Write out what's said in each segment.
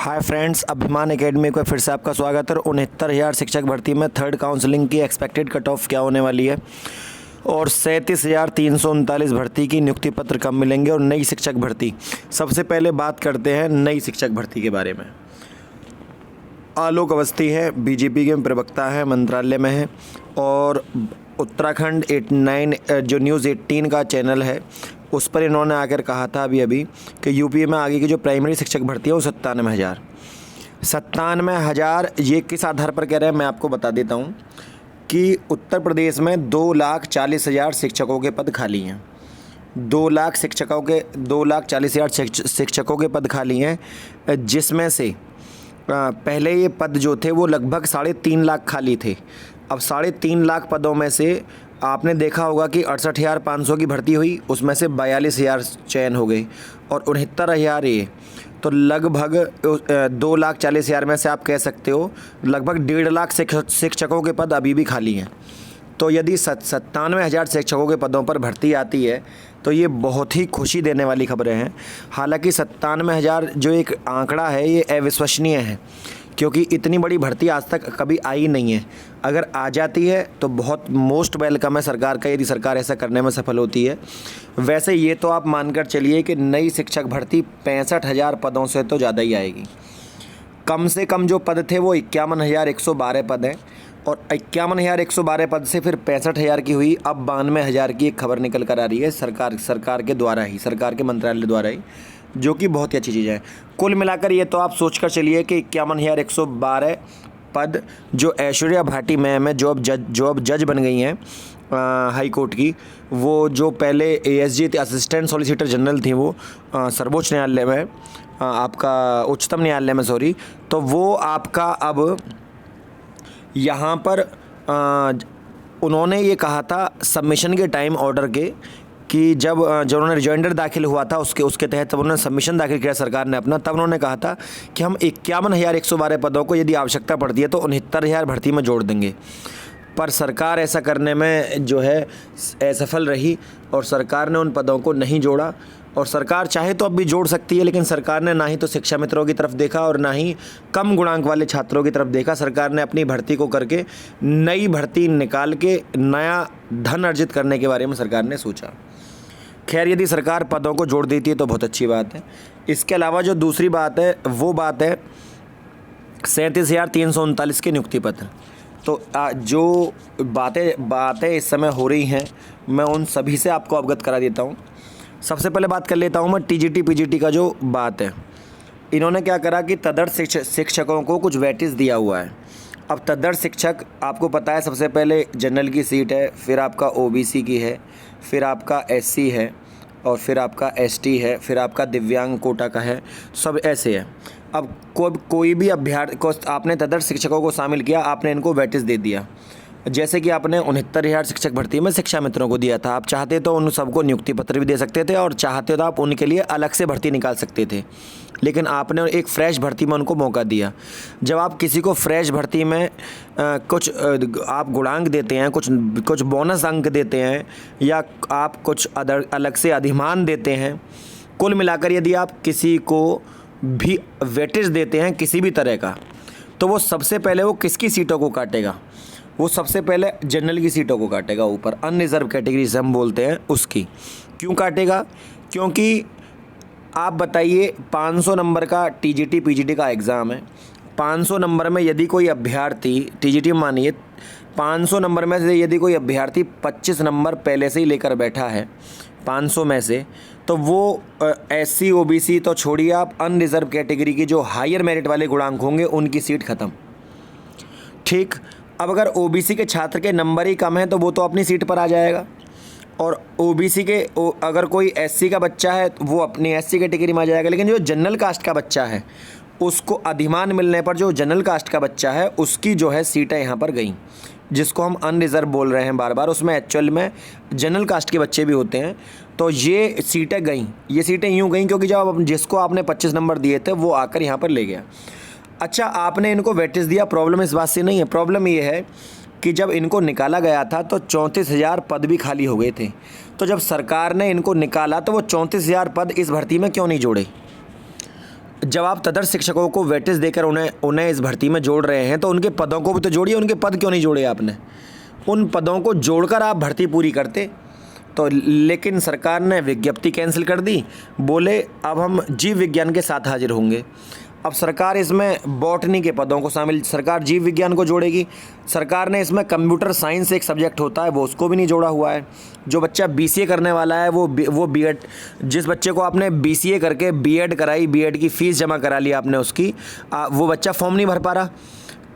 Hi friends, अभिमान academy को फिर से आपका स्वागत है। 69,000 शिक्षक भर्ती में थर्ड काउंसलिंग की एक्सपेक्टेड कट ऑफ क्या होने वाली है और 37,339 भर्ती की नियुक्ति पत्र कब मिलेंगे और नई शिक्षक भर्ती। सबसे पहले बात करते हैं नई शिक्षक भर्ती के बारे में। आलोक अवस्थी है, बीजेपी के प्रवक्ता है, मंत्रालय में है और उत्तराखंड 89 जो न्यूज़ 18 का चैनल है उस पर इन्होंने आकर कहा था अभी कि यूपी में आगे की जो प्राइमरी शिक्षक भर्ती है वो 97,000 ये किस आधार पर कह रहे हैं मैं आपको बता देता हूँ कि उत्तर प्रदेश में 2,40,000 शिक्षकों के पद खाली हैं। 2,40,000 शिक्षकों के पद खाली हैं, जिसमें से पहले ये पद जो थे वो लगभग 3.5 लाख खाली थे। अब 3.5 लाख पदों में से आपने देखा होगा कि 68,500 की भर्ती हुई, उसमें से 42,000 चयन हो गए और 69,000 ये, तो लगभग 2,40,000 में से आप कह सकते हो लगभग 1.5 लाख शिक्षकों के पद अभी भी खाली हैं। तो यदि 97,000 शिक्षकों के पदों पर भर्ती आती है तो ये बहुत ही खुशी देने वाली खबरें हैं। हालांकि 97,000 जो एक आंकड़ा है ये अविश्वसनीय है, क्योंकि इतनी बड़ी भर्ती आज तक कभी आई नहीं है। अगर आ जाती है तो बहुत मोस्ट वेलकम है सरकार का, यदि सरकार ऐसा करने में सफल होती है। वैसे ये तो आप मानकर चलिए कि नई शिक्षक भर्ती 65,000 पदों से तो ज़्यादा ही आएगी। कम से कम जो पद थे वो 51,112 पद हैं और 51,112 पद से फिर 65,000 की हुई। अब 92,000 की एक खबर निकल कर आ रही है सरकार के द्वारा ही, सरकार के मंत्रालय द्वारा ही, जो कि बहुत ही अच्छी चीज़ है। कुल मिलाकर ये तो आप सोच कर चलिए कि 51,112 पद जो ऐश्वर्या भाटी मैम है, जो अब जज बन गई हैं हाई कोर्ट की, वो जो पहले एएसजी थी, असिस्टेंट सॉलिसिटर जनरल थी, वो सर्वोच्च न्यायालय में आपका उच्चतम न्यायालय में सॉरी, तो वो आपका अब यहाँ पर उन्होंने ये कहा था सबमिशन के टाइम ऑर्डर के कि जब उन्होंने रिजॉइंडर दाखिल हुआ था उसके तहत तब उन्होंने सबमिशन दाखिल किया सरकार ने अपना, तब उन्होंने कहा था कि हम 51,112 पदों को यदि आवश्यकता पड़ती है तो 69,000 भर्ती में जोड़ देंगे। पर सरकार ऐसा करने में जो है असफल रही और सरकार ने उन पदों को नहीं जोड़ा। और सरकार चाहे तो अब भी जोड़ सकती है, लेकिन सरकार ने ना ही तो शिक्षा मित्रों की तरफ देखा और ना ही कम गुणांक वाले छात्रों की तरफ देखा। सरकार ने अपनी भर्ती को करके नई भर्ती निकाल के नया धन अर्जित करने के बारे में सरकार ने सोचा। खैर, यदि सरकार पदों को जोड़ देती है तो बहुत अच्छी बात है। इसके अलावा जो दूसरी बात है वो बात है 37,339 के नियुक्ति पत्र। तो जो बातें इस समय हो रही हैं मैं उन सभी से आपको अवगत करा देता हूँ। सबसे पहले बात कर लेता हूँ मैं टीजीटी पीजीटी का जो बात है। इन्होंने क्या करा कि तदर्थ शिक्षकों को कुछ वेटेज दिया हुआ है। अब तदर्थ शिक्षक आपको पता है सबसे पहले जनरल की सीट है, फिर आपका ओबीसी की है, फिर आपका एससी है और फिर आपका एसटी है, फिर आपका दिव्यांग कोटा का है, सब ऐसे है। अब कोई भी अभ्यर्थी को आपने तदर्थ शिक्षकों को शामिल किया, आपने इनको वेटेज दे दिया। जैसे कि आपने 69,000 शिक्षक भर्ती में शिक्षा मित्रों को दिया था, आप चाहते तो उन सबको नियुक्ति पत्र भी दे सकते थे और चाहते तो आप उनके लिए अलग से भर्ती निकाल सकते थे, लेकिन आपने एक फ्रेश भर्ती में उनको मौका दिया। जब आप किसी को फ्रेश भर्ती में कुछ आप गुणांक देते हैं, कुछ बोनस अंक देते हैं या आप कुछ अलग से अधिमान देते हैं, कुल मिलाकर यदि आप किसी को भी वेटेज देते हैं किसी भी तरह का, तो वो सबसे पहले वो किसकी सीटों को काटेगा? वो सबसे पहले जनरल की सीटों को काटेगा, ऊपर अनरिजर्व कैटेगरी से हम बोलते हैं उसकी। क्यों काटेगा? क्योंकि आप बताइए 500 नंबर का टीजीटी पीजीटी का एग्ज़ाम है। 500 नंबर में यदि कोई अभ्यर्थी टीजीटी मानिए 500 नंबर में से यदि कोई अभ्यर्थी 25 नंबर पहले से ही लेकर बैठा है 500 में से, तो वो एससी ओबीसी तो छोड़िए, आप अनरिजर्व कैटेगरी की जो हायर मेरिट वाले गुणांक होंगे उनकी सीट ख़त्म। ठीक, अब अगर ओबीसी के छात्र के नंबर ही कम है तो वो तो अपनी सीट पर आ जाएगा और ओबीसी के अगर कोई एससी का बच्चा है तो वो अपनी एससी कैटेगरी में आ जाएगा। लेकिन जो जनरल कास्ट का बच्चा है उसको अधिमान मिलने पर जो जनरल कास्ट का बच्चा है उसकी जो है सीटें यहाँ पर गई, जिसको हम अनरिजर्व बोल रहे हैं बार बार, उसमें एक्चुअल में जनरल कास्ट के बच्चे भी होते हैं। तो ये सीटें गई, ये सीटें यूँ गई क्योंकि जब जिसको आपने 25 नंबर दिए थे वो आकर यहाँ पर ले गया। अच्छा, आपने इनको वेटेज दिया, प्रॉब्लम इस बात से नहीं है। प्रॉब्लम ये है कि जब इनको निकाला गया था तो 34,000 पद भी खाली हो गए थे। तो जब सरकार ने इनको निकाला तो वो 34,000 पद इस भर्ती में क्यों नहीं जोड़े? जब आप तदर्थ शिक्षकों को वेटेज देकर उन्हें इस भर्ती में जोड़ रहे हैं तो उनके पदों को भी तो जोड़िए। उनके पद क्यों नहीं जोड़े आपने? उन पदों को जोड़कर आप भर्ती पूरी करते। तो लेकिन सरकार ने विज्ञप्ति कैंसिल कर दी, बोले अब हम जीव विज्ञान के साथ हाजिर होंगे। अब सरकार इसमें बॉटनी के पदों को शामिल, सरकार जीव विज्ञान को जोड़ेगी। सरकार ने इसमें कंप्यूटर साइंस एक सब्जेक्ट होता है, वो उसको भी नहीं जोड़ा हुआ है। जो बच्चा बीसीए करने वाला है वो बीएड, जिस बच्चे को आपने बीसीए करके बीएड कराई, बीएड की फ़ीस जमा करा ली आपने उसकी, वो बच्चा फॉर्म नहीं भर पा रहा।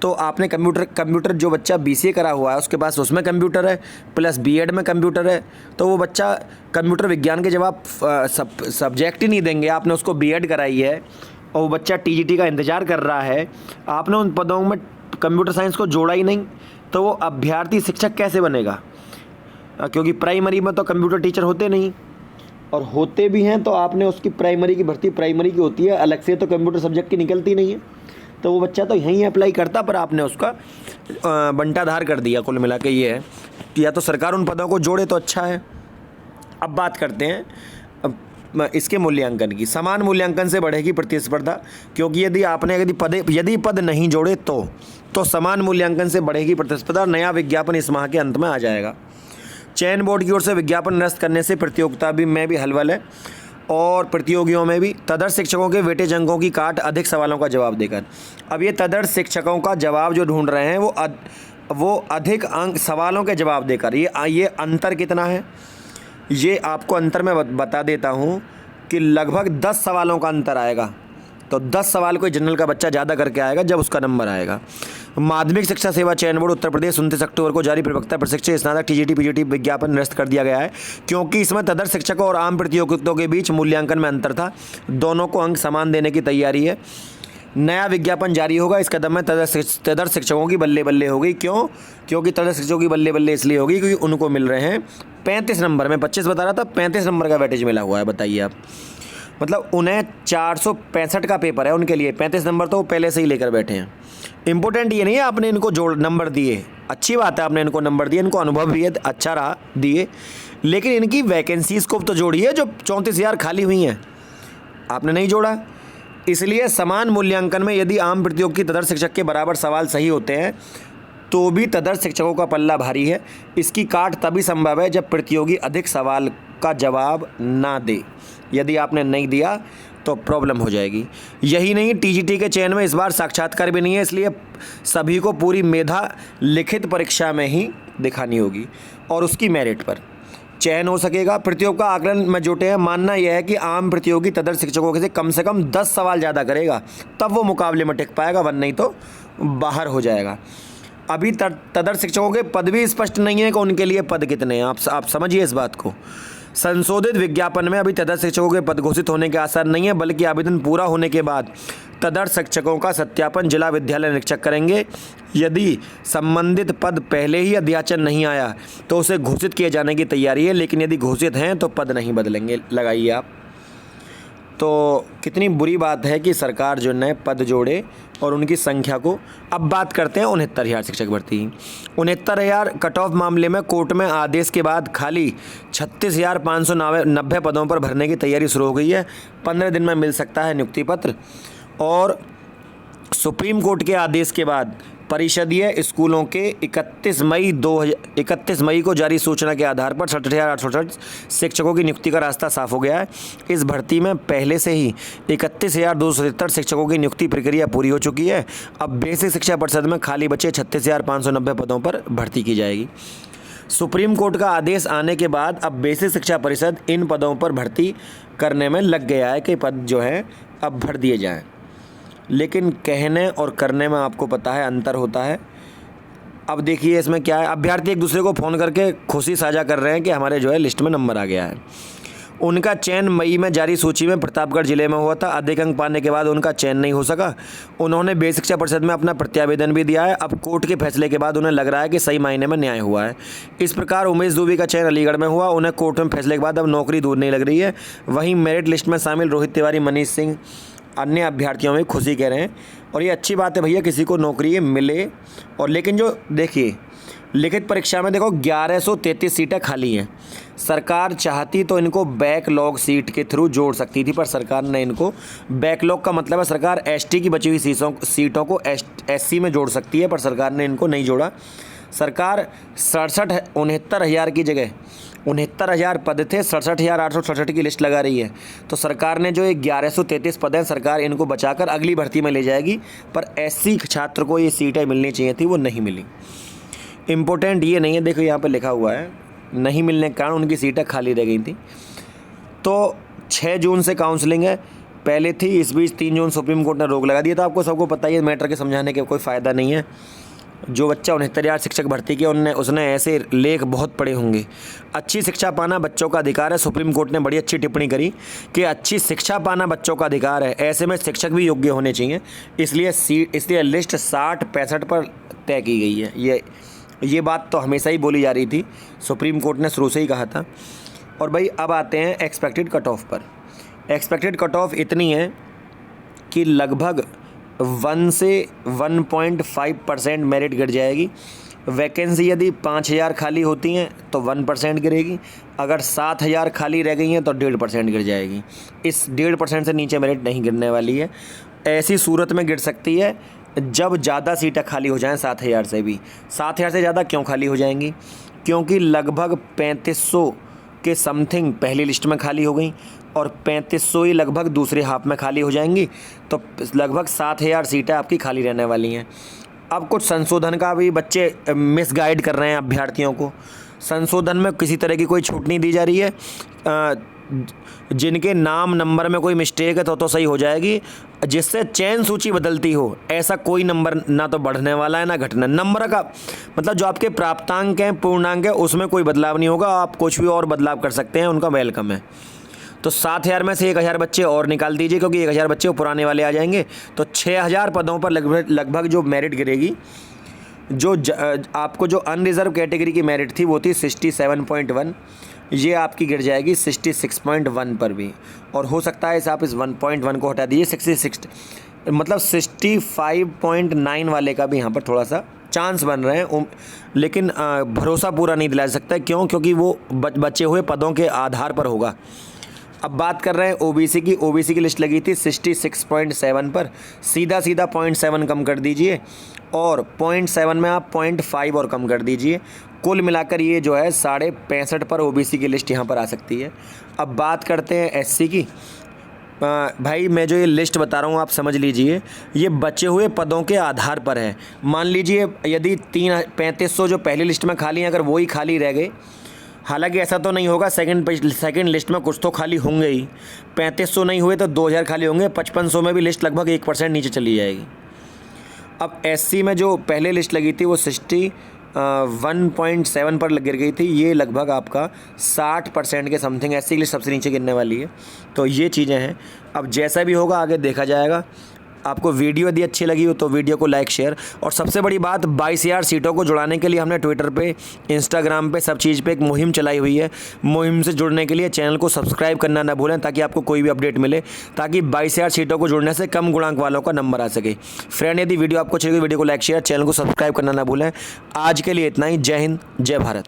तो आपने कंप्यूटर जो बच्चा बीसीए करा हुआ है उसके पास उसमें कंप्यूटर है, प्लस बीएड में कंप्यूटर है, तो वो बच्चा कंप्यूटर विज्ञान के जब आप सब्जेक्ट ही नहीं देंगे, आपने उसको बीएड कराई है और वो बच्चा टीजीटी का इंतज़ार कर रहा है, आपने उन पदों में कंप्यूटर साइंस को जोड़ा ही नहीं, तो वो अभ्यर्थी शिक्षक कैसे बनेगा? क्योंकि प्राइमरी में तो कंप्यूटर टीचर होते नहीं, और होते भी हैं तो आपने उसकी प्राइमरी की भर्ती प्राइमरी की होती है, अलग से तो कंप्यूटर सब्जेक्ट की निकलती नहीं है। तो वो बच्चा तो यहीं अप्लाई करता, पर आपने उसका बंटाधार कर दिया। कुल मिला के ये है कि या तो सरकार उन पदों को जोड़े तो अच्छा है। अब बात करते हैं इसके मूल्यांकन की। समान मूल्यांकन से बढ़ेगी प्रतिस्पर्धा, क्योंकि यदि पद नहीं जोड़े तो समान मूल्यांकन से बढ़ेगी प्रतिस्पर्धा। नया विज्ञापन इस माह के अंत में आ जाएगा। चयन बोर्ड की ओर से विज्ञापन निरस्त करने से प्रतियोगिता में भी हलवल है, और प्रतियोगियों में भी। तदर्थ शिक्षकों के वेटेज अंकों की काट अधिक सवालों का जवाब देकर। अब ये तदर्थ शिक्षकों का जवाब जो ढूंढ रहे हैं वो अधिक अंक सवालों के जवाब देकर। ये अंतर कितना है, ये आपको अंतर मैं बता देता हूँ कि लगभग 10 सवालों का अंतर आएगा। तो 10 सवाल कोई जनरल का बच्चा ज़्यादा करके आएगा जब उसका नंबर आएगा। माध्यमिक शिक्षा सेवा चयन बोर्ड उत्तर प्रदेश 29 अक्टूबर को जारी प्रवक्ता प्रशिक्षक स्नातक टीजीटी पीजीटी विज्ञापन निरस्त कर दिया गया है, क्योंकि इसमें तदर्थ शिक्षकों और आम प्रतियोगिताओं के बीच मूल्यांकन में अंतर था। दोनों को अंक समान देने की तैयारी है। नया विज्ञापन जारी होगा। इस कदम में तदर्थ शिक्षकों की बल्ले बल्ले होगी। क्योंकि तदर्थ शिक्षकों की बल्ले बल्ले इसलिए होगी क्योंकि उनको मिल रहे हैं 35 नंबर में, 25 बता रहा था, 35 नंबर का वेटेज मिला हुआ है। बताइए आप, मतलब उन्हें 465 का पेपर है, उनके लिए 35 नंबर तो वो पहले से ही लेकर बैठे हैं। इंपॉर्टेंट ये नहीं है आपने इनको नंबर दिए, अच्छी बात है आपने इनको नंबर दिए, इनको अनुभव भी है, अच्छा रहा दिए, लेकिन इनकी वैकेंसीज़ को तो जोड़िए जो 34,000 खाली हुई हैं, आपने नहीं जोड़ा। इसलिए समान मूल्यांकन में यदि आम प्रतियोगी तदर्थ शिक्षक के बराबर सवाल सही होते हैं तो भी तदर्थ शिक्षकों का पल्ला भारी है। इसकी काट तभी संभव है जब प्रतियोगी अधिक सवाल का जवाब ना दे। यदि आपने नहीं दिया तो प्रॉब्लम हो जाएगी। यही नहीं, टीजीटी के चयन में इस बार साक्षात्कार भी नहीं है, इसलिए सभी को पूरी मेधा लिखित परीक्षा में ही दिखानी होगी और उसकी मेरिट पर चयन हो सकेगा। प्रतियोगी का आकलन में जुटे हैं। मानना यह है कि आम प्रतियोगी तदर्थ शिक्षकों से कम 10 सवाल ज़्यादा करेगा, तब वो मुकाबले में टिक पाएगा, वरना नहीं तो बाहर हो जाएगा। अभी तदर्थ शिक्षकों के पद भी स्पष्ट नहीं है कि उनके लिए पद कितने हैं। आप समझिए इस बात को। संशोधित विज्ञापन में अभी तदर्थ शिक्षकों के पद घोषित होने के आसार नहीं है, बल्कि आवेदन पूरा होने के बाद तदर्थ शिक्षकों का सत्यापन जिला विद्यालय निरीक्षक करेंगे। यदि संबंधित पद पहले ही अध्याचन नहीं आया तो उसे घोषित किए जाने की तैयारी है, लेकिन यदि घोषित हैं तो पद नहीं बदलेंगे। लगाइए आप। तो कितनी बुरी बात है कि सरकार जो नए पद जोड़े और उनकी संख्या को। अब बात करते हैं 69,000 शिक्षक भर्ती। 69,000 कट ऑफ मामले में कोर्ट में आदेश के बाद खाली 36,590 पदों पर भरने की तैयारी शुरू हो गई है। 15 दिन में मिल सकता है नियुक्ति पत्र। और सुप्रीम कोर्ट के आदेश के बाद परिषदीय स्कूलों के 31 मई को जारी सूचना के आधार पर 67,868 शिक्षकों की नियुक्ति का रास्ता साफ हो गया है। इस भर्ती में पहले से ही 31,277 शिक्षकों की नियुक्ति प्रक्रिया पूरी हो चुकी है। अब बेसिक शिक्षा परिषद में खाली बचे 36,590 पदों पर भर्ती की जाएगी। सुप्रीम कोर्ट का आदेश आने के बाद अब बेसिक शिक्षा परिषद इन पदों पर भर्ती करने में लग गया है कि पद जो है अब भर दिए जाएँ, लेकिन कहने और करने में आपको पता है अंतर होता है। अब देखिए इसमें क्या है, अभ्यर्थी एक दूसरे को फ़ोन करके खुशी साझा कर रहे हैं कि हमारे जो है लिस्ट में नंबर आ गया है। उनका चयन मई में जारी सूची में प्रतापगढ़ जिले में हुआ था। अधिक अंक पाने के बाद उनका चयन नहीं हो सका। उन्होंने बेसिक शिक्षा परिषद में अपना प्रत्यावेदन भी दिया है। अब कोर्ट के फैसले के बाद उन्हें लग रहा है कि सही मायने में न्याय हुआ है। इस प्रकार उमेश दुबे का चयन अलीगढ़ में हुआ। उन्हें कोर्ट में फैसले के बाद अब नौकरी दूर नहीं लग रही है। वहीं मेरिट लिस्ट में शामिल रोहित तिवारी, मनीष सिंह अन्य अभ्यर्थियों में खुशी कह रहे हैं और ये अच्छी बात है भैया, किसी को नौकरी मिले। और लेकिन जो देखिए लिखित परीक्षा में देखो 1133 सीटें खाली हैं। सरकार चाहती तो इनको बैकलॉग सीट के थ्रू जोड़ सकती थी, पर सरकार ने इनको, बैकलॉग का मतलब है सरकार एसटी की बची हुई सीटों को एससी में जोड़ सकती है, पर सरकार ने इनको नहीं जोड़ा। सरकार 69,हज़ार की जगह 69,000 पद थे, 67,867 की लिस्ट लगा रही है। तो सरकार ने जो ये 1133 पद हैं, सरकार इनको बचाकर अगली भर्ती में ले जाएगी, पर एससी छात्र को ये सीटें मिलनी चाहिए थी, वो नहीं मिली। इम्पोर्टेंट ये नहीं है, देखो यहाँ पे लिखा हुआ है नहीं मिलने के कारण उनकी सीटें खाली रह गई थी। तो 6 जून से काउंसलिंग है, पहले थी, इस बीच 3 जून सुप्रीम कोर्ट ने रोक लगा दिया था। आपको सबको पता ही है, मैटर के समझाने के कोई फ़ायदा नहीं है। जो बच्चा 69,000 शिक्षक भर्ती किया उसने ऐसे लेख बहुत पढ़े होंगे। अच्छी शिक्षा पाना बच्चों का अधिकार है। सुप्रीम कोर्ट ने बड़ी अच्छी टिप्पणी करी कि अच्छी शिक्षा पाना बच्चों का अधिकार है, ऐसे में शिक्षक भी योग्य होने चाहिए। इसलिए लिस्ट 60-65 पर तय की गई है। ये बात तो हमेशा ही बोली जा रही थी, सुप्रीम कोर्ट ने शुरू से ही कहा था। और भाई अब आते हैं एक्सपेक्टेड कट ऑफ पर। एक्सपेक्टेड कट ऑफ इतनी है कि लगभग 1 से 1.5% मेरिट गिर जाएगी। वैकेंसी यदि 5,000 खाली होती हैं तो 1% गिरेगी, अगर 7,000 खाली रह गई हैं तो 1.5% गिर जाएगी। इस 1.5% से नीचे मेरिट नहीं गिरने वाली है। ऐसी सूरत में गिर सकती है जब ज़्यादा सीटें खाली हो जाएं 7,000 से भी। 7,000 से ज़्यादा क्यों खाली हो जाएंगी? क्योंकि लगभग 3500 के समथिंग पहली लिस्ट में खाली हो गई और 3500 ही लगभग दूसरे हाफ में खाली हो जाएंगी, तो लगभग 7,000 सीटें आपकी खाली रहने वाली हैं। अब कुछ संशोधन का भी बच्चे मिसगाइड कर रहे हैं अभ्यर्थियों को। संशोधन में किसी तरह की कोई छूट नहीं दी जा रही है। जिनके नाम नंबर में कोई मिस्टेक है तो सही हो जाएगी, जिससे चयन सूची बदलती हो ऐसा कोई नंबर ना तो बढ़ने वाला है ना घटना। नंबर का मतलब जो आपके प्राप्तांक हैं, पूर्णांक है, उसमें कोई बदलाव नहीं होगा। आप कुछ भी और बदलाव कर सकते हैं, उनका वेलकम है। तो 7,000 में से 1,000 बच्चे और निकाल दीजिए, क्योंकि 1,000 बच्चे पुराने वाले आ जाएंगे। तो 6,000 पदों पर लगभग जो मेरिट गिरेगी, जो आपको जो अनरिजर्व कैटेगरी की मेरिट थी वो थी 67.1, ये आपकी गिर जाएगी 66.1 पर भी। और हो सकता है आप इस 1.1 को हटा दीजिए, 66 मतलब 65.9 वाले का भी यहाँ पर थोड़ा सा चांस बन रहे हैं। लेकिन भरोसा पूरा नहीं दिला सकता। क्यों? क्योंकि वो बचे हुए पदों के आधार पर होगा। अब बात कर रहे हैं ओबीसी की। ओबीसी की लिस्ट लगी थी 66.7 पर, सीधा 0.7 कम कर दीजिए और 0.7 में आप 0.5 और कम कर दीजिए। कुल मिलाकर ये जो है 65.5 पर ओबीसी की लिस्ट यहाँ पर आ सकती है। अब बात करते हैं एससी की। भाई मैं जो ये लिस्ट बता रहा हूँ आप समझ लीजिए, ये बचे हुए पदों के आधार पर है। मान लीजिए यदि 3500 जो पहली लिस्ट में खाली हैं, अगर वही खाली रह गए, हालांकि ऐसा तो नहीं होगा, सेकंड लिस्ट में कुछ तो खाली होंगे ही। 3500 नहीं हुए तो 2,000 खाली होंगे, 5500 में भी लिस्ट लगभग 1% नीचे चली जाएगी। अब एससी में जो पहले लिस्ट लगी थी वो 61.7 पर गिर गई थी, ये लगभग आपका 60% के समथिंग एससी की लिस्ट सबसे नीचे गिरने वाली है। तो ये चीज़ें हैं, अब जैसा भी होगा आगे देखा जाएगा। आपको वीडियो यदि अच्छी लगी हो तो वीडियो को लाइक शेयर, और सबसे बड़ी बात 22,000 सीटों को जुड़ाने के लिए हमने ट्विटर पे, इंस्टाग्राम पे, सब चीज़ पे एक मुहिम चलाई हुई है। मुहिम से जुड़ने के लिए चैनल को सब्सक्राइब करना ना भूलें, ताकि आपको कोई भी अपडेट मिले, ताकि 22,000 सीटों को जुड़ने से कम गुणांक वालों का नंबर आ सके। फ्रेंड यदि वीडियो आपको अच्छी लगी, वीडियो को लाइक शेयर, चैनल को सब्सक्राइब करना ना भूलें। आज के लिए इतना ही। जय हिंद, जय भारत।